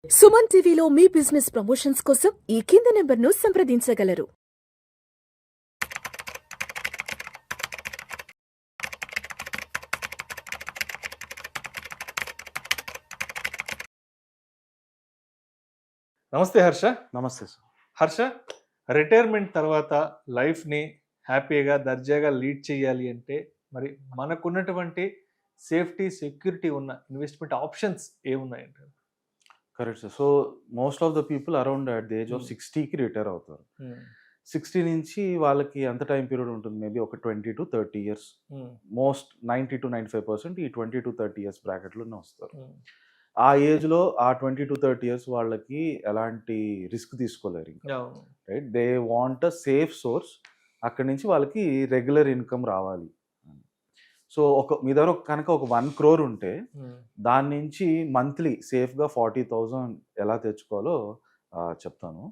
సుమన్ టీవీలో మీ business promotions కోసం ఈ కింది నెంబర్ను సంప్రదించగలరు. నమస్తే హర్ష. నమస్తే సార్. హర్ష, రిటైర్మెంట్ తర్వాత లైఫ్ని హ్యాపీగా దర్జాగా లీడ్ చేయాలి అంటే మరి మనకున్నటువంటి సేఫ్టీ సెక్యూరిటీ ఉన్న ఇన్వెస్ట్మెంట్ ఆప్షన్స్ ఏమున్నాయంటే? Correct sir. So most of the people around at the age of 60కి రిటైర్ అవుతారు. 60 నుంచి వాళ్ళకి ఎంత టైం పీరియడ్ ఉంటుంది? మేబీ ఒక 20 to 30 years. మోస్ట్ 90 to 95% ఈ 20 to 30 years బ్రాకెట్లోనే వస్తారు. ఆ ఏజ్లో ఆ 20 to 30 years వాళ్ళకి ఎలాంటి రిస్క్ తీసుకోలేరు ఇంకా, right? They want a safe source. అక్కడి నుంచి వాళ్ళకి రెగ్యులర్ ఇన్కమ్ రావాలి. సో మీ దగ్గర కనుక ఒక 1 crore ఉంటే దాని నుంచి మంత్లీ సేఫ్గా 40,000 ఎలా తెచ్చుకోవాలో చెప్తాను.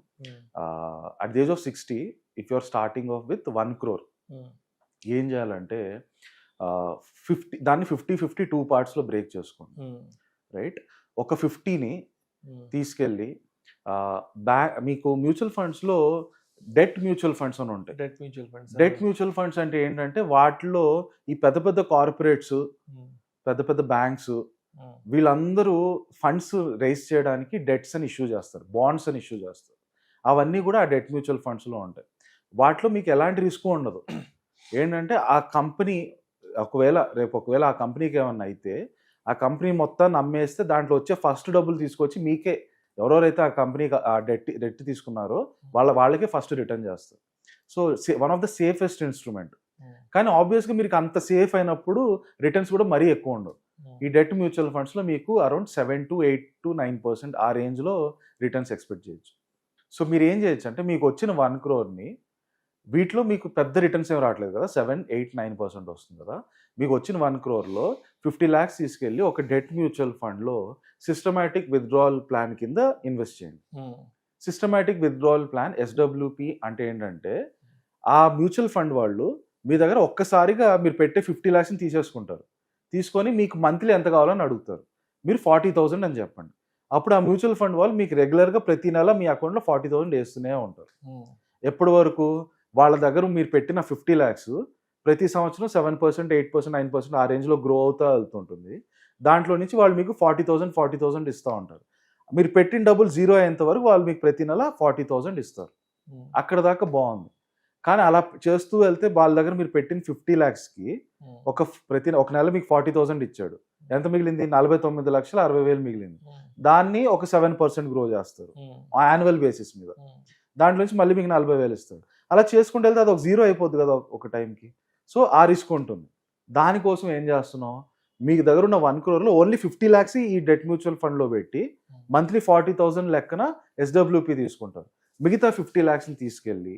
At the age of 60 if you're starting off with 1 crore ఏం చేయాలంటే దాన్ని 50-50 2 partsలో బ్రేక్ చేసుకోండి, రైట్? ఒక 50ని తీసుకెళ్ళి మీకు మ్యూచువల్ ఫండ్స్లో డెట్ మ్యూచువల్ ఫండ్స్ అని ఉంటాయి. డెట్ మ్యూచువల్ ఫండ్స్ అంటే ఏంటంటే వాటిలో ఈ పెద్ద పెద్ద కార్పొరేట్స్, పెద్ద పెద్ద బ్యాంక్స్ వీళ్ళందరూ ఫండ్స్ రైజ్ చేయడానికి డెట్స్ అని ఇష్యూ చేస్తారు, బాండ్స్ అని ఇష్యూ చేస్తారు. అవన్నీ కూడా ఆ డెట్ మ్యూచువల్ ఫండ్స్లో ఉంటాయి. వాటిలో మీకు ఎలాంటి రిస్క్ ఉండదు. ఏంటంటే ఆ కంపెనీ ఒకవేళ ఆ కంపెనీకి ఏమన్నా అయితే ఆ కంపెనీ మొత్తాన్ని అమ్మేస్తే దాంట్లో వచ్చే ఫస్ట్ డబ్బులు తీసుకొచ్చి మీకే, ఎవరెవరైతే ఆ కంపెనీకి ఆ డెట్ తీసుకున్నారో వాళ్ళకే ఫస్ట్ రిటర్న్ చేస్తారు. So one of the safest instrument. కానీ ఆబ్వియస్గా మీకు అంత సేఫ్ అయినప్పుడు రిటర్న్స్ కూడా మరీ ఎక్కువ ఉండవు. ఈ డెట్ మ్యూచువల్ ఫండ్స్లో మీకు అరౌండ్ 7 to 8 to 9% ఆ రేంజ్లో రిటర్న్స్ ఎక్స్పెక్ట్ చేయొచ్చు. సో మీరు ఏం చేయొచ్చు అంటే మీకు వచ్చిన 1 crore వీటిలో మీకు పెద్ద రిటర్న్స్ ఏం రావట్లేదు కదా, 7, 8, 9% వస్తుంది కదా. మీకు వచ్చిన 1 crore 50 lakhs తీసుకెళ్ళి ఒక డెట్ మ్యూచువల్ ఫండ్లో సిస్టమాటిక్ విత్డ్రావల్ ప్లాన్ కింద ఇన్వెస్ట్ చేయండి. సిస్టమాటిక్ విత్డ్రావల్ ప్లాన్ SWP అంటే ఏంటంటే ఆ మ్యూచువల్ ఫండ్ వాళ్ళు మీ దగ్గర ఒక్కసారిగా మీరు పెట్టే 50 lakhsని తీసేసుకుంటారు. తీసుకొని మీకు మంత్లీ ఎంత కావాలని అడుగుతారు. మీరు 40,000 అని చెప్పండి. అప్పుడు ఆ మ్యూచువల్ ఫండ్ వాళ్ళు మీకు రెగ్యులర్గా ప్రతి నెల మీ అకౌంట్లో 40,000 వేస్తూనే ఉంటారు. ఎప్పటి వరకు? వాళ్ళ దగ్గర మీరు పెట్టిన 50 lakhs ప్రతి సంవత్సరం 7%, 8%, 9% ఆ రేంజ్లో గ్రో అవుతూ వెళ్తుంటుంది. దాంట్లో నుంచి వాళ్ళు మీకు 40,000 ఇస్తూ ఉంటారు. మీరు పెట్టిన డబ్బులు జీరో అయ్యేంత వరకు వాళ్ళు మీకు ప్రతి నెల 40,000 ఇస్తారు. అక్కడ దాకా బాగుంది. కానీ అలా చేస్తూ వెళ్తే వాళ్ళ దగ్గర మీరు పెట్టిన 50 lakhsకి ఒక నెల మీకు 40,000 ఇచ్చాడు. ఎంత మిగిలింది? 49,60,000, 60,000 మిగిలింది. దాన్ని ఒక 7% గ్రో చేస్తారు యాన్యువల్ బేసిస్ మీద. దాంట్లో నుంచి మళ్ళీ మీకు 40,000 ఇస్తారు. అలా చేసుకుంటూ వెళ్తే అది ఒక జీరో అయిపోద్ది కదా ఒక టైంకి. సో ఆ రిస్క్ ఉంటుంది. దానికోసం ఏం చేస్తున్నాం, మీకు దగ్గర ఉన్న 1 crore ఓన్లీ 50 lakhs ఈ డెట్ మ్యూచువల్ ఫండ్లో పెట్టి మంత్లీ 40,000 లెక్కన SWP తీసుకుంటారు. మిగతా 50 lakhsని తీసుకెళ్ళి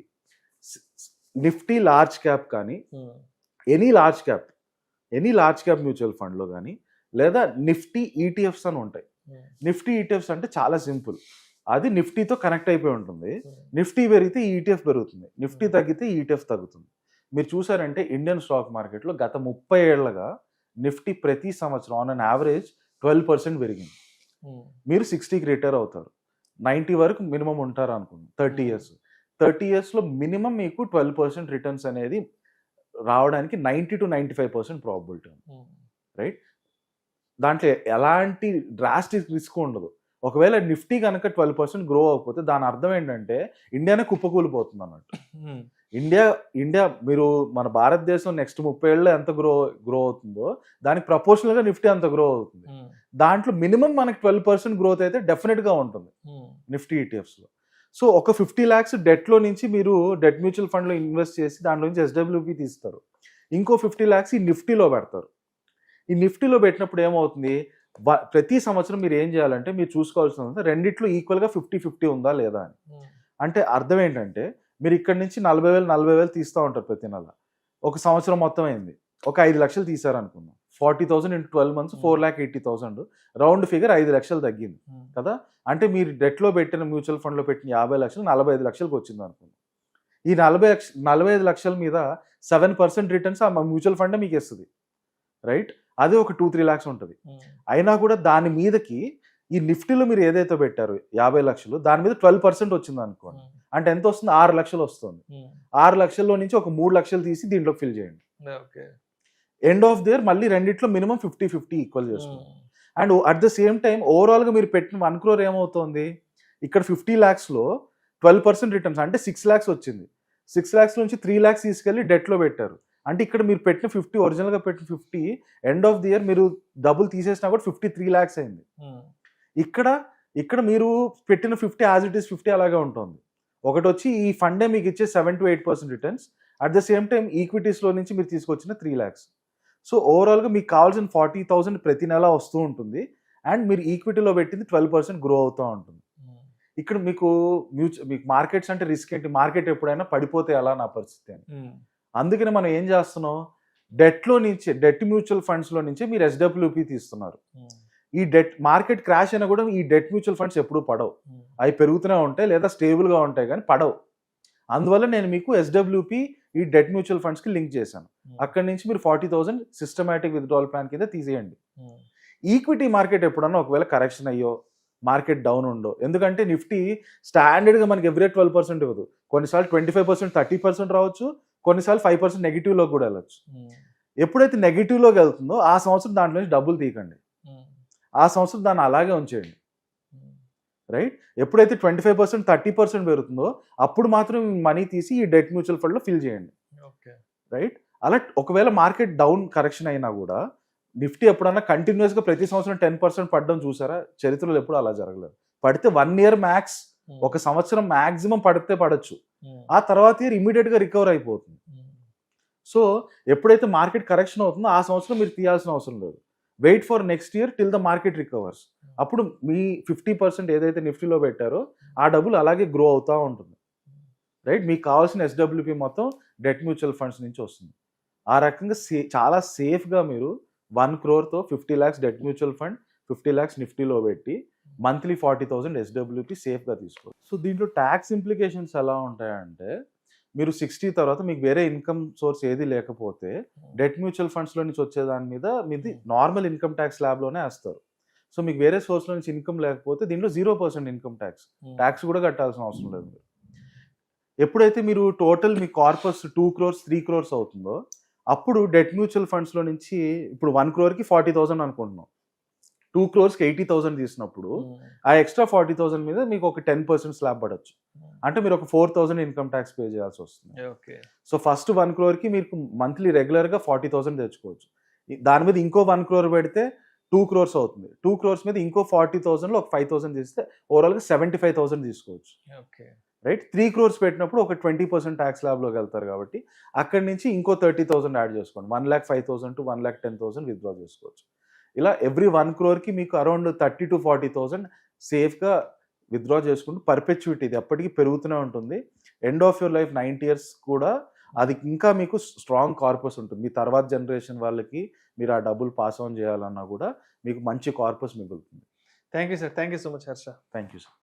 నిఫ్టీ లార్జ్ క్యాప్ కానీ ఎనీ లార్జ్ క్యాప్ మ్యూచువల్ ఫండ్లో కానీ లేదా నిఫ్టీ ETFs అని ఉంటాయి. నిఫ్టీ ETFs అంటే చాలా సింపుల్. అది నిఫ్టీతో కనెక్ట్ అయిపోయి ఉంటుంది. నిఫ్టీ పెరిగితే ETF పెరుగుతుంది, నిఫ్టీ తగ్గితే ETF తగ్గుతుంది. మీరు చూసారంటే ఇండియన్ స్టాక్ మార్కెట్లో గత 30 ఏళ్లుగా నిఫ్టీ ప్రతి సంవత్సరం ఆన్ అన్ యావరేజ్ 12% పెరిగింది. మీరు 60కి రిటైర్ అవుతారు, 90 వరకు మినిమం ఉంటారు అనుకుందాం. 30 yearsలో మినిమం మీకు 12% రిటర్న్స్ అనేది రావడానికి 90 to 95% ప్రాబిలిటీ ఉంది, రైట్? దాంట్లో ఎలాంటి డ్రాస్టిక్ రిస్క్ ఉండదు. ఒకవేళ నిఫ్టీ కనుక 12% గ్రో అవ్వకపోతే దాని అర్థం ఏంటంటే ఇండియానే కుప్పకూలిపోతుంది అన్నట్టు. ఇండియా మీరు మన భారతదేశం నెక్స్ట్ 30 ఏళ్ళలో ఎంత గ్రో అవుతుందో దానికి ప్రపోర్షనల్గా నిఫ్టీ అంత గ్రో అవుతుంది. దాంట్లో మినిమం మనకి 12% గ్రోత్ అయితే డెఫినెట్గా ఉంటుంది నిఫ్టీ ETFsలో. సో ఒక 50 lakhs డెట్లో నుంచి మీరు డెట్ మ్యూచువల్ ఫండ్లో ఇన్వెస్ట్ చేసి దాంట్లో నుంచి SWP తీస్తారు. ఇంకో 50 lakhs ఈ నిఫ్టీలో పెడతారు. ఈ నిఫ్టీలో పెట్టినప్పుడు ఏమవుతుంది, ప్రతి సంవత్సరం మీరు ఏం చేయాలంటే మీరు చూసుకోవాల్సింది రెండిట్లో ఈక్వల్గా 50-50 ఉందా లేదా అని. అంటే అర్థం ఏంటంటే మీరు ఇక్కడ నుంచి 40,000 తీస్తూ ఉంటారు ప్రతి నెల. ఒక సంవత్సరం మొత్తం అయింది, ఒక 5 లక్షలు తీసారనుకుందాం. 40,000 into 12 months 4,80,000, రౌండ్ ఫిగర్ 5 లక్షలు తగ్గింది కదా. అంటే మీరు డెట్లో పెట్టిన మ్యూచువల్ ఫండ్లో పెట్టిన 50 లక్షలు 45 లక్షలకు వచ్చింది అనుకుందాం. ఈ 45 లక్షల మీద 7% రిటర్న్స్ ఆ మ్యూచువల్ ఫండే మీకు ఇస్తుంది, రైట్? అది ఒక 2-3 lakhs ఉంటుంది. అయినా కూడా దాని మీదకి ఈ నిఫ్టీలో మీరు ఏదైతే పెట్టారు 50 లక్షలు, దాని మీద 12% వచ్చింది అనుకోండి, అంటే ఎంత వస్తుంది? 6 లక్షలు వస్తుంది. 6 లక్షల్లో నుంచి ఒక 3 లక్షలు తీసి దీంట్లో ఫిల్ చేయండి. ఎండ్ ఆఫ్ ది ఇయర్ మళ్ళీ రెండిట్లో మినిమం 50-50 ఈక్వల్ చేసుకోండి. And at the same time ఓవరాల్గా మీరు పెట్టిన 1 crore ఏమవుతుంది, ఇక్కడ 50 lakhsలో 12% రిటర్న్స్ అంటే 6 lakhs వచ్చింది. 6 lakhs నుంచి 3 lakhs తీసుకెళ్ళి డెట్లో పెట్టారు. అంటే ఇక్కడ మీరు పెట్టిన 50, ఒరిజినల్గా పెట్టిన 50 ఎండ్ ఆఫ్ ది ఇయర్ మీరు డబ్బులు తీసేసినా కూడా 53 lakhs అయింది. ఇక్కడ మీరు పెట్టిన 50 యాజ్ ఇట్ ఈస్ 50 అలాగే ఉంటుంది. ఒకటి వచ్చి ఈ ఫండే మీకు ఇచ్చే 7-8% returns, at the same time ఈక్విటీస్లో నుంచి మీరు తీసుకొచ్చిన 3 lakhs. సో ఓవరాల్గా మీకు కావాల్సిన 40,000 ప్రతి నెల వస్తూ ఉంటుంది. అండ్ మీరు ఈక్విటీలో పెట్టింది 12% గ్రో అవుతూ ఉంటుంది. ఇక్కడ మీకు మార్కెట్స్ అంటే రిస్క్ ఏంటి, మార్కెట్ ఎప్పుడైనా పడిపోతే ఎలా నా పరిస్థితి అని. అందుకని మనం ఏం చేస్తున్నాం, డెట్ మ్యూచువల్ ఫండ్స్లో నుంచి మీరు SWP తీస్తున్నారు. ఈ డెట్ మార్కెట్ క్రాష్ అయినా కూడా ఈ డెట్ మ్యూచువల్ ఫండ్స్ ఎప్పుడూ పడవు, అవి పెరుగుతూనే ఉంటాయి లేదా స్టేబుల్గా ఉంటాయి కానీ పడవు. అందువల్ల నేను మీకు SWP ఈ డెట్ మ్యూచువల్ ఫండ్స్కి లింక్ చేశాను. అక్కడి నుంచి మీరు 40,000 సిస్టమాటిక్ విత్డ్రావల్ ప్లాన్ కింద తీసేయండి. ఈక్విటీ మార్కెట్ ఎప్పుడన్నా ఒకవేళ కరెక్షన్ అయ్యో, మార్కెట్ డౌన్ ఉండో, ఎందుకంటే నిఫ్టీ స్టాండర్డ్గా మనకి ఎవ్రీ 12% ఇవ్వదు, కొన్నిసార్లు 25%, 30% రావచ్చు, కొన్నిసార్లు 5% నెగిటివ్లోకి కూడా వెళ్ళచ్చు. ఎప్పుడైతే నెగిటివ్లోకి వెళ్తుందో ఆ సంవత్సరం దాంట్లో నుంచి డబ్బులు తీయకండి, ఆ సంవత్సరం దాన్ని అలాగే ఉంచేయండి. రైట్? ఎప్పుడైతే 25%, 30% పెరుగుతుందో అప్పుడు మాత్రం మనీ తీసి ఈ డెట్ మ్యూచువల్ ఫండ్లో ఫిల్ చేయండి. రైట్? అలా ఒకవేళ మార్కెట్ డౌన్ కరెక్షన్ అయినా కూడా నిఫ్టీ ఎప్పుడన్నా కంటిన్యూస్గా ప్రతి సంవత్సరం 10% పడడం చూసారా? చరిత్రలో ఎప్పుడు అలా జరగలేదు. పడితే 1 year మ్యాక్స్, ఒక సంవత్సరం మ్యాక్సిమం పడితే పడచ్చు, ఆ తర్వాత ఇయర్ ఇమీడియట్గా రికవర్ అయిపోతుంది. సో ఎప్పుడైతే మార్కెట్ కరెక్షన్ అవుతుందో ఆ సంవత్సరం మీరు తీయాల్సిన అవసరం లేదు. Wait for next year till the market recovers. అప్పుడు మీ 50% ఏదైతే నిఫ్టీలో పెట్టారో ఆ డబ్బులు అలాగే గ్రో అవుతూ ఉంటుంది. రైట్? మీకు కావాల్సిన SWP మొత్తం డెట్ మ్యూచువల్ ఫండ్స్ నుంచి వస్తుంది. ఆ రకంగా చాలా సేఫ్గా మీరు 1 crore 50 lakhs debt mutual fund, 50 lakhs నిఫ్టీలో పెట్టి మంత్లీ 40,000 SWP సేఫ్గా తీసుకోవచ్చు. సో దీంట్లో ట్యాక్స్ ఇంప్లికేషన్స్ ఎలా ఉంటాయంటే, మీరు 60 తర్వాత మీకు వేరే ఇన్కమ్ సోర్స్ ఏది లేకపోతే డెట్ మ్యూచువల్ ఫండ్స్లో నుంచి వచ్చే దాని మీద మీది నార్మల్ ఇన్కమ్ ట్యాక్స్ స్లాబ్లోనే వేస్తారు. సో మీకు వేరే సోర్స్లో నుంచి ఇన్కమ్ లేకపోతే దీంట్లో 0% ఇన్కమ్ ట్యాక్స్ కూడా కట్టాల్సిన అవసరం లేదు. ఎప్పుడైతే మీరు టోటల్ మీ కార్పస్ 2 crores 3 crores అవుతుందో అప్పుడు డెట్ మ్యూచువల్ ఫండ్స్లో నుంచి ఇప్పుడు 1 crore 40,000 అనుకుంటున్నాం, 2 crores 80,000 తీసినప్పుడు ఆ ఎక్స్ట్రా 40,000 మీద మీకు ఒక 10% స్లాబ్ పడవచ్చు. అంటే మీరు ఒక 4,000 ఇన్కమ్ ట్యాక్స్ పే చేయాల్సి వస్తుంది. సో ఫస్ట్ 1 crore మీకు మంత్లీ రెగ్యులర్గా 40,000 తెచ్చుకోవచ్చు. దాని మీద ఇంకో 1 crore పెడితే 2 crores అవుతుంది. 2 crores మీద ఇంకో 40,000లో ఒక 5,000 తీస్తే ఓవరాల్గా 75,000 తీసుకోవచ్చు. రైట్? 3 crores పెట్టినప్పుడు ఒక 20% ట్యాక్స్ స్లాబ్లోకి వెళ్తారు కాబట్టి అక్కడి నుంచి ఇంకో 30,000 యాడ్ చేసుకోండి. 1,05,000 to 1,10,000 విత్డ్రా చేసుకోవచ్చు. ఇలా ఎవ్రీ 1 crore మీకు అరౌండ్ 30,000 to 40,000 సేఫ్గా విత్డ్రా చేసుకుంటూ పర్పెచ్యుటీ ఇది ఎప్పటికీ పెరుగుతూనే ఉంటుంది. End of your life 90 years కూడా అది ఇంకా మీకు స్ట్రాంగ్ కార్పస్ ఉంటుంది. మీ తర్వాత జనరేషన్ వాళ్ళకి మీరు ఆ డబ్బులు పాస్ ఆన్ చేయాలన్నా కూడా మీకు మంచి కార్పస్ మిగులుతుంది. Thank you sir. Thank you so much Harsha. Thank you sir.